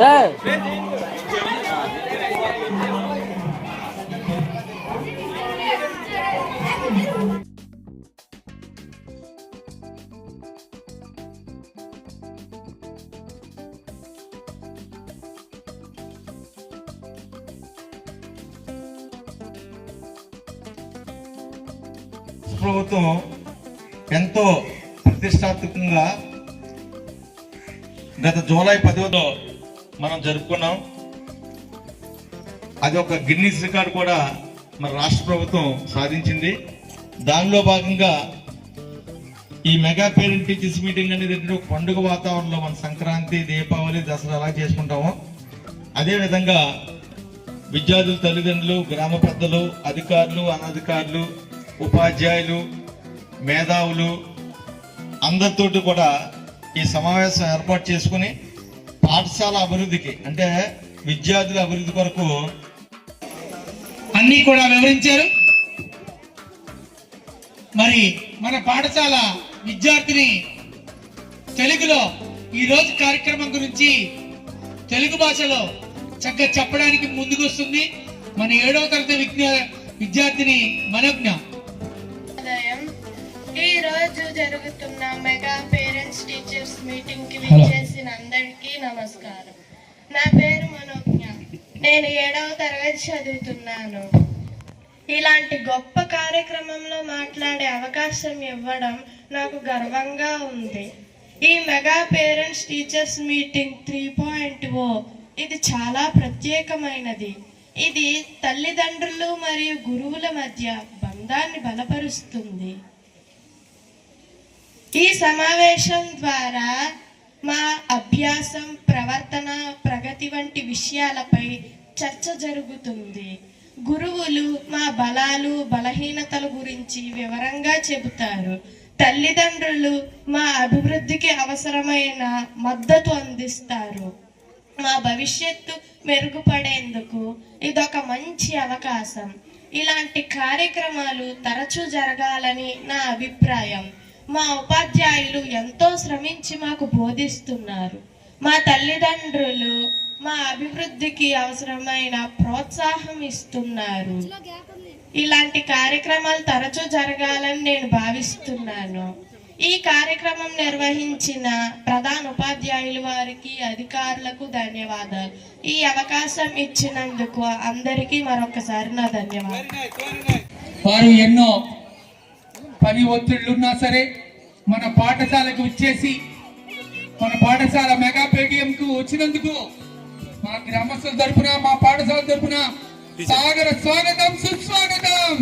Sir ప్రభుత్వం ఎంతో ప్రతిష్టాత్మకంగా గత జూలై 10వ మనం జరుపుకున్నాం. అది ఒక గిన్నీస్ రికార్డు కూడా మన రాష్ట్ర ప్రభుత్వం సాధించింది. దానిలో భాగంగా ఈ మెగా పేరెంట్ టీచర్స్ మీటింగ్ అనేది ఒక పండుగ వాతావరణంలో మన సంక్రాంతి, దీపావళి, దసరా అలా చేసుకుంటాము. అదేవిధంగా విద్యార్థుల తల్లిదండ్రులు, గ్రామ పెద్దలు, అధికారులు, అనధికారులు, ఉపాధ్యాయులు, మేధావులు అందరితోటి కూడా ఈ సమావేశం ఏర్పాటు చేసుకుని పాఠశాల అభివృద్ధికి అంటే విద్యార్థుల అభివృద్ధి కొరకు అన్నీ కూడా వివరించారు. మరి మన పాఠశాల విద్యార్థిని తెలుగులో ఈ రోజు కార్యక్రమం గురించి తెలుగు భాషలో చక్కగా చెప్పడానికి ముందుకు వస్తుంది మన 7వ తరగతి విద్యార్థిని మనజ్ఞ. ఈ రోజు జరుగుతున్న మెగా పేరెంట్స్ టీచర్స్ మీటింగ్ కి విచ్చేసిన అందరికీ నమస్కారం. నా పేరు మనోజ్ఞ. నేను 7వ తరగతి చదువుతున్నాను. ఇలాంటి గొప్ప కార్యక్రమంలో మాట్లాడే అవకాశం ఇవ్వడం నాకు గర్వంగా ఉంది. ఈ మెగా పేరెంట్స్ టీచర్స్ మీటింగ్ 3.0 ఇది చాలా ప్రత్యేకమైనది. ఇది తల్లిదండ్రులు మరియు గురువుల మధ్య బంధాన్ని బలపరుస్తుంది. ఈ సమావేశం ద్వారా మా అభ్యాసం, ప్రవర్తన, ప్రగతి వంటి విషయాలపై చర్చ జరుగుతుంది. గురువులు మా బలాలు, బలహీనతల గురించి వివరంగా చెబుతారు. తల్లిదండ్రులు మా అభివృద్ధికి అవసరమైన మద్దతు అందిస్తారు. మా భవిష్యత్తు మెరుగుపడేందుకు ఇదొక మంచి అవకాశం. ఇలాంటి కార్యక్రమాలు తరచూ జరగాలని నా అభిప్రాయం. మా ఉపాధ్యాయులు ఎంతో శ్రమించి మాకు బోధిస్తున్నారు. మా తల్లిదండ్రులు మా అభివృద్ధికి అవసరమైన ప్రోత్సాహం ఇస్తున్నారు. ఇలాంటి కార్యక్రమాలు తరచూ జరగాలని నేను భావిస్తున్నాను. ఈ కార్యక్రమం నిర్వహించిన ప్రధాన ఉపాధ్యాయుల వారికి, అధికారులకు ధన్యవాదాలు. ఈ అవకాశం ఇచ్చినందుకు అందరికీ మరొకసారి నా ధన్యవాదాలు. వారు ఎన్నో పని ఒత్తిళ్లున్నా సరే మన పాఠశాలకు వచ్చేసి మన పాఠశాల మెగా పేటీఎంకు వచ్చినందుకు మా గ్రామస్తుల తరపున, మా పాఠశాల తరపున సాగర స్వాగతం, సుస్వాగతం.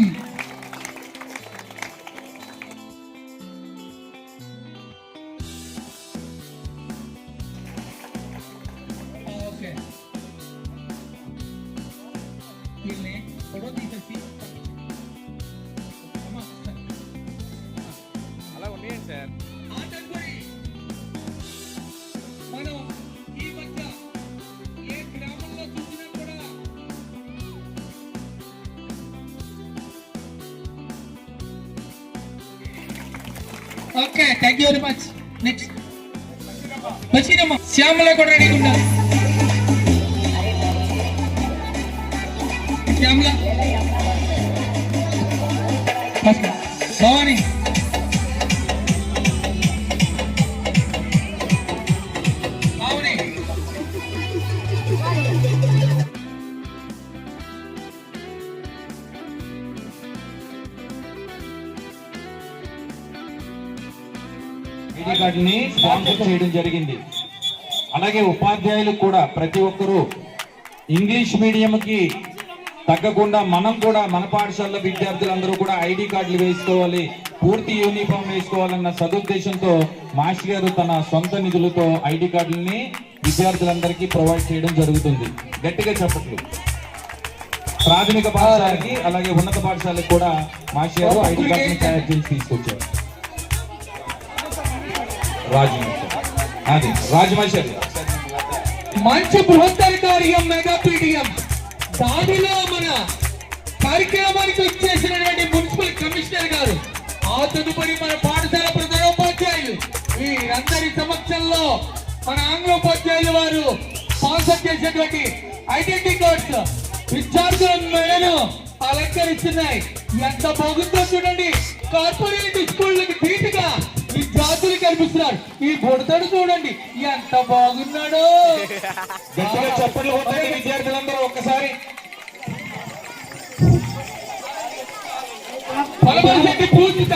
అలా ఉండేయండి సార్. మనం ఈ మధ్య ఏ గ్రామంలో చూసినా కూడా okay, thank you very much. Next Basheeramma, Shyamala కూడా రెడీగా ఉన్నారు. శ్యామల, భవాని, ఐడి కార్డుని స్పాన్సర్ చేయడం జరిగింది. అలాగే ఉపాధ్యాయులు కూడా ప్రతి ఒక్కరూ ఇంగ్లీష్ మీడియంకి తగ్గకుండా మనం కూడా మన పాఠశాలలో విద్యార్థులందరూ కూడా ఐడి కార్డులు వేసుకోవాలి, పూర్తి యూనిఫామ్ వేసుకోవాలన్న సదుద్దేశంతో మాస్టర్ గారు తన సొంత నిధులతో ఐడి కార్డులని విద్యార్థులందరికీ ప్రొవైడ్ చేయడం జరుగుతుంది. గట్టిగా చెప్పట్లు. ప్రాథమిక పాఠశాలకి అలాగే ఉన్నత పాఠశాలకు కూడా మాస్టర్ గారు ఐడి కార్డుని తయారు చేసి తీసుకొచ్చారు. మంచి బృహత్తర కార్యం మెగా పీడిఎం. దానిలో మన కార్యక్రమానికి వచ్చేసినటువంటి మున్సిపల్ కమిషనర్ గారు, ఆ తదుపరి మన పాఠశాల ప్రధానోపాధ్యాయులు, వీరందరి సమక్షంలో మన ఆంగ్ల ఉపాధ్యాయులు వారు స్పాన్సర్ చేసేటువంటి ఐడెంటిటీ కార్డ్స్ విద్యార్థుల మెడను అలంకరిస్తున్నాయి. ఎంత బాగుందో చూడండి. కార్పొరేట్ స్కూళ్ళకి ధీటుగా విద్యార్థులు కనిపిస్తున్నారు. ఈ బుడతడు చూడండి ఎంత బాగున్నాడో. గట్టిగా చప్పట్లు కొట్టండి విద్యార్థులందరూ ఒక్కసారి. పొలమశెట్టి పూజిత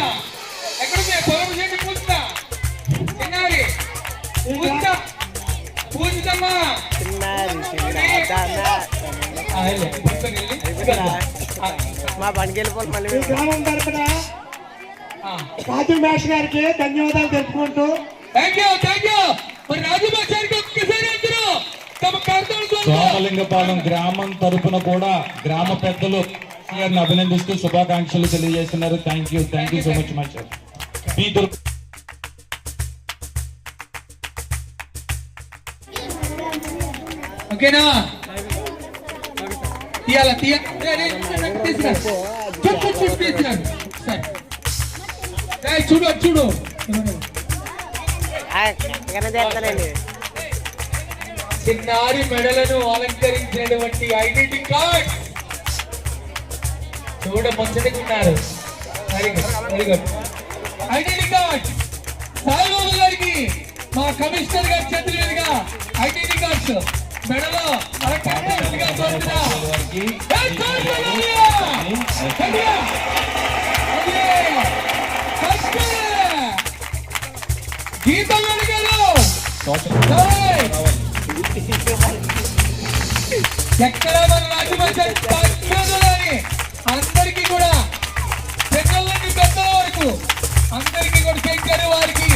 ఎక్కడుంది? పొలమశెట్టి పూజిత చిన్నారి పూజితమ్మా మా బండికి వెళ్ళిపోవాలి మళ్ళీ. ఈ గ్రామం తరపున రాజు మేష్ గారికి ధన్యవాదాలు తెలుపుకుంటూ థ్యాంక్ యూ. మరి రాజు మాస్టర్కి ఒక్కసారి అందరూ తమ కార్యక్రమం సోమలింగపాలెం గ్రామం తరపున కూడా గ్రామ పెద్దలు గారిని అభినందిస్తూ శుభాకాంక్షలు తెలియజేస్తున్నారు. Thank you so much master. మీ దుర్గ ఓకేనా? తీయాలా చూడు చూడు. ఎక్కడ చేస్తానండి చిన్నారి మెడలను అలంకరించినటువంటి ఐడెంటిటీ కార్డ్ చూడ ముచ్చటగా ఉన్నారు. Very good. Identity card Saibabu గారికి మా కమిషనర్ గారి చేతుల మీదుగా ఐడెంటిటీ కార్డ్స్ మెడలో అలంకరించినట్టుగా కోరుతున్నా. గీతం గారు ఎక్కడ మన రాజమని అందరికీ కూడా పిల్లల నుండి పెద్దల వరకు అందరికీ కూడా శంకర్ వారికి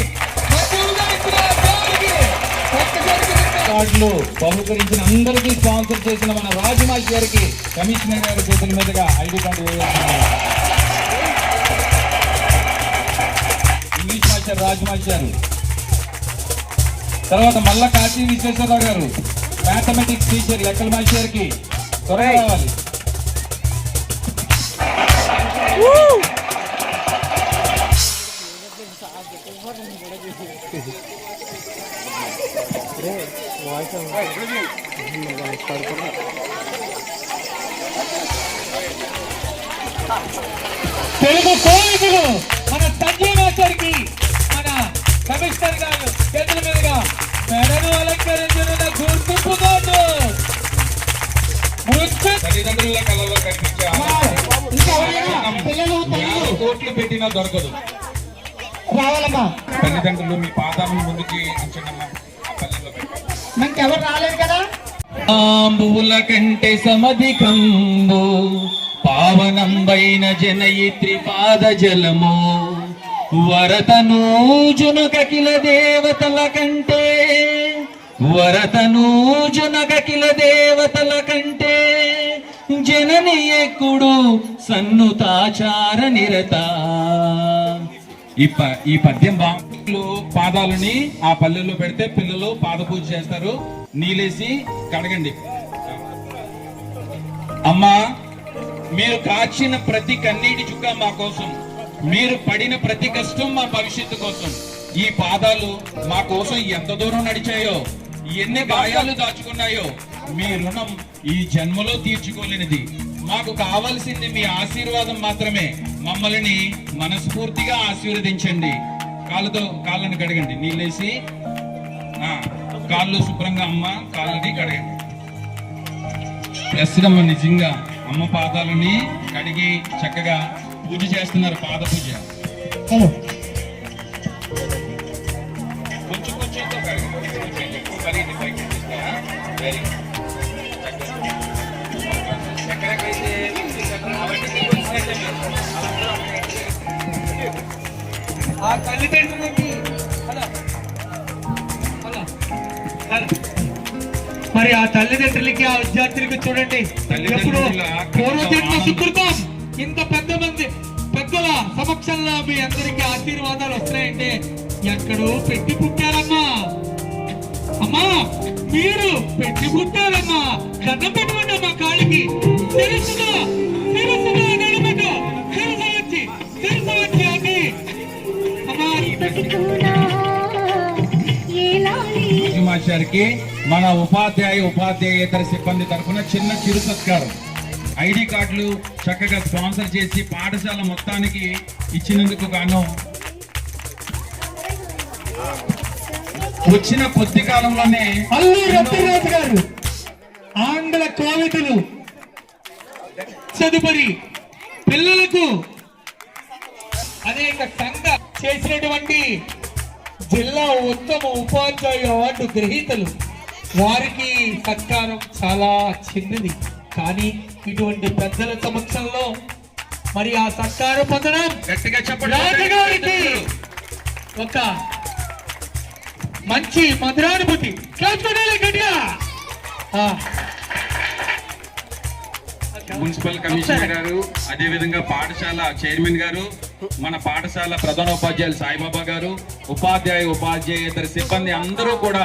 కార్డులు బహుకరించిన అందరికీ స్పాన్సర్ చేసిన మన రాజమాష్ గారికి కమిషనర్ గారి చేతుల మీదుగా ఐడి కార్డు వేస్తున్నారు. ఇంగ్లీష్ మాస్టర్ రాజమాష్ గారు, తర్వాత మల్ల కాశీ విశ్వేశ్వరరావు గారు మ్యాథమెటిక్స్ టీచర్ లెక్కల మాస్టర్ గారికి త్వరగా రావాలి. తెలుగు కోవిదులు మన సంజయ్ మాస్టర్కి మన కమిషనర్ గారు చేతుల మీదుగా మెడను అలంకరించిన గుర్తింపు కార్డు తల్లిదండ్రుల కళలో కనిపించే కోట్లు పెట్టినా దొరకదు. రావాలమ్మా. తల్లిదండ్రులు మీ పాదాలను ముందుకి ఉంచండి. మనకి ఎవరు రాలేదు కదా. ఆంబుల కంటే సమధికంబు పావనంబైన జనయిత్రి పాద జలము వరతనూజునకిల దేవతల కంటే వరతనూజునకిల దేవతల కంటే జనని ఎక్కుడు సన్నుతాచార నిరత. ఈ పద్యం బాంకులు పాదాలని ఆ పల్లెల్లో పెడితే పిల్లలు పాద పూజ చేస్తారు. నీలేసి కడగండి. అమ్మా, మీరు కాచిన ప్రతి కన్నీటి చుక్క మా కోసం, మీరు పడిన ప్రతి కష్టం మా భవిష్యత్తు కోసం. ఈ పాదాలు మా కోసం ఎంత దూరం నడిచాయో, ఎన్ని గాయాలు దాచుకున్నాయో, మీ రుణం ఈ జన్మలో తీర్చుకోలేనిది. మాకు కావాల్సింది మీ ఆశీర్వాదం మాత్రమే. మమ్మల్ని మనస్ఫూర్తిగా ఆశీర్వదించండి. కాళ్ళను కడగండి. నీళ్ళేసి కాళ్ళు శుభ్రంగా అమ్మ కాళ్ళని కడగండి. ప్రస్తుతం నిజంగా అమ్మ పాదాలని కడిగి చక్కగా పూజ చేస్తున్నారు. పాద పూజ కొంచెం కొంచెంతో కడగండి. వెరీ ఎక్కడికైతే ఆ తల్లిదండ్రులకి మరి ఆ తల్లిదండ్రులకి ఆ విద్యార్థులకి చూడండి, ఎప్పుడు పూర్వజన్మ సుకృతం ఇంత పెద్దల సమక్షంలో మీ అందరికీ ఆశీర్వాదాలు వస్తున్నాయంటే ఎక్కడో పెట్టి పుట్టారమ్మా. అమ్మా, మీరు పెట్టి పుట్టారమ్మా. దండం పెట్టుకోండి అమ్మా కాళ్ళకి. తెలుసుగా నడమకు తెలుసు వచ్చి అది అమ్మా. మాస్టర్కి మన ఉపాధ్యాయేతర సిబ్బంది తరఫున చిన్న చిరు సత్కారం. ఐడి కార్డులు చక్కగా స్పాన్సర్ చేసి పాఠశాల మొత్తానికి ఇచ్చినందుకు గాను వచ్చిన కొద్ది కాలంలోనే అల్లు రత్నరాజు గారు ఆంగ్ల కోవిదులు తదుపరి పిల్లలకు అనేక సంఘ చేసినటువంటి జిల్లా ఉత్తమ ఉపాధ్యాయ అవార్డు గ్రహీతలు, వారికి సత్కారం చాలా చిన్నది. కానీ ఇటువంటి పెద్దల సమక్షంలో మరి ఆ సత్కారం పొందడం గట్టిగా చెప్పండి. రాజుగారికి ఒక మంచి మధురానుభూతి. గట్టిగా మున్సిపల్ కమిషనర్ గారు, అదే విధంగా పాఠశాల చైర్మన్ గారు, మన పాఠశాల ప్రధానోపాధ్యాయులు సాయిబాబా గారు, ఉపాధ్యాయేతర సిబ్బంది అందరూ కూడా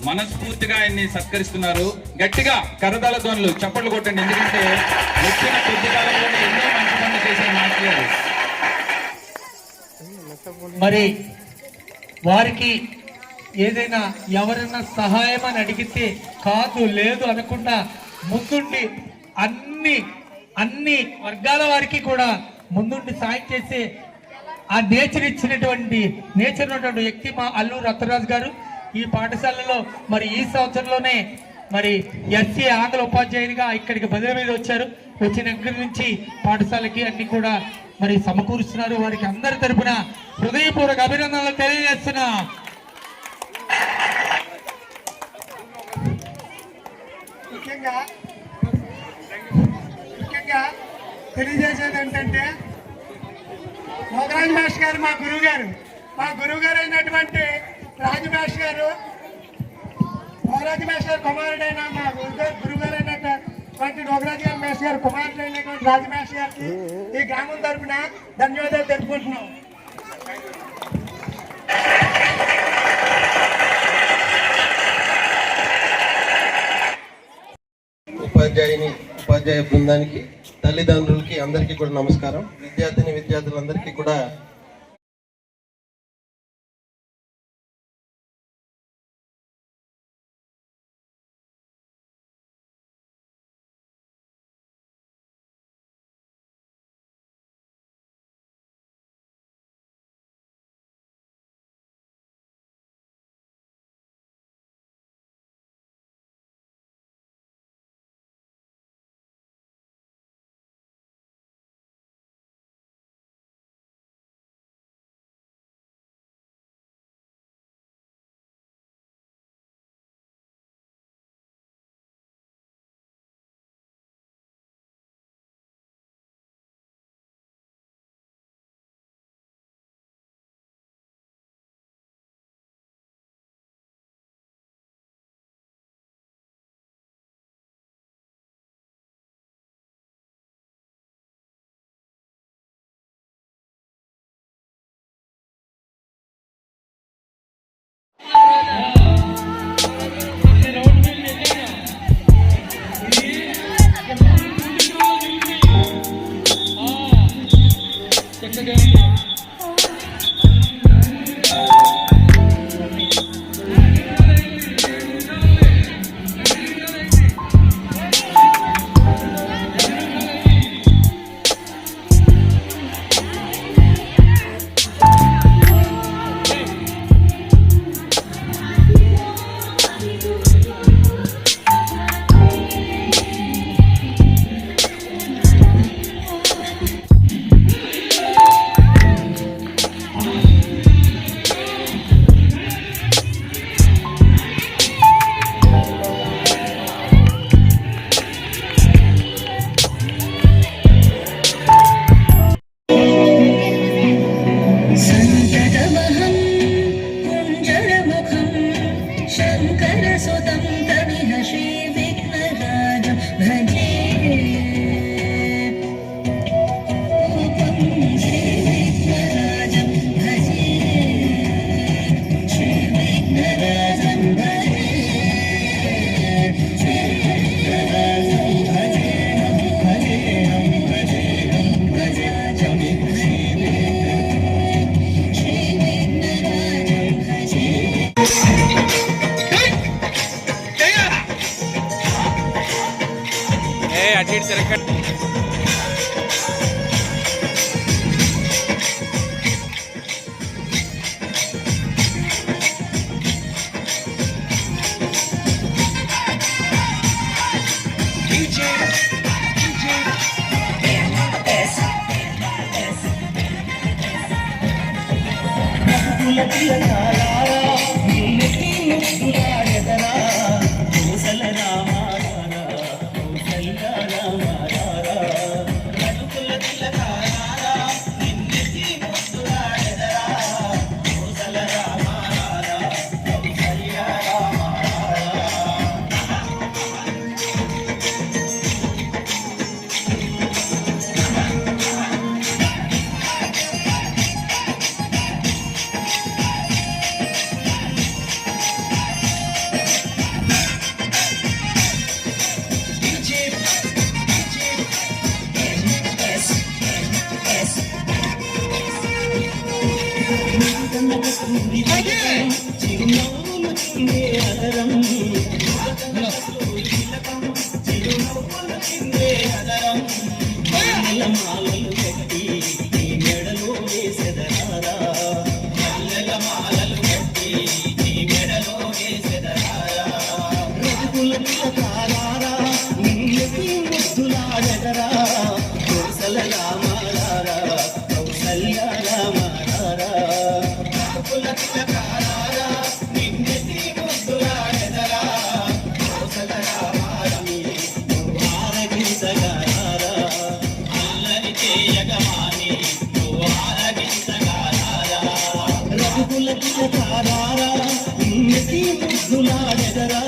మనస్ఫూర్తిగా ఆయన్ని సత్కరిస్తున్నారు. గట్టిగా కరతాళ ధ్వనులు చప్పట్లు కొట్టండి. ఎందుకంటే వచ్చిన కొద్ది కాలంలోనే ఎన్నో మంచి పనులు చేశారు మాస్టర్ గారు. మరి వారికి ఏదైనా ఎవరైనా సహాయం అని అడిగితే కాదు లేదు అనకుండా ముందుండి అన్ని వర్గాల వారికి కూడా ముందుండి సాయం చేసే ఆ నేచర్ ఉన్నటువంటి వ్యక్తి మా అల్లు రత్నరాజు గారు. ఈ పాఠశాలలో మరి ఈ సంవత్సరంలోనే మరి ఎస్సీ ఆంగ్ల ఉపాధ్యాయునిగా ఇక్కడికి బదిలీ మీద వచ్చారు. వచ్చిన దగ్గర నుంచి పాఠశాలకి అన్ని కూడా మరి సమకూరుస్తున్నారు. వారికి అందరి తరపున హృదయపూర్వక అభినందనలు తెలియజేస్తున్నా. ముఖ్యంగా తెలియజేసేది ఏంటంటే మోగరాజు మాస్టర్ గారు మా గురువు గారు అయినటువంటి రాజు మాస్టర్ గారు, మోగరాజు మాస్టర్ గారు కుమారుడైన మా గురువు గారు అయినటువంటి మోగరాజు గారు మాస్టర్ గారు కుమారుడైనటువంటి రాజు మాస్టర్ గారికి ఈ గ్రామం తరఫున ధన్యవాదాలు తెలుపుకుంటున్నాం. ఉపాధ్యాయ బృందానికి, తల్లిదండ్రులకి అందరికీ కూడా నమస్కారం. విద్యార్థులందరికీ కూడా అటు ఇటు తిరగండి. నిన్నటి ముద్దులాడెదరా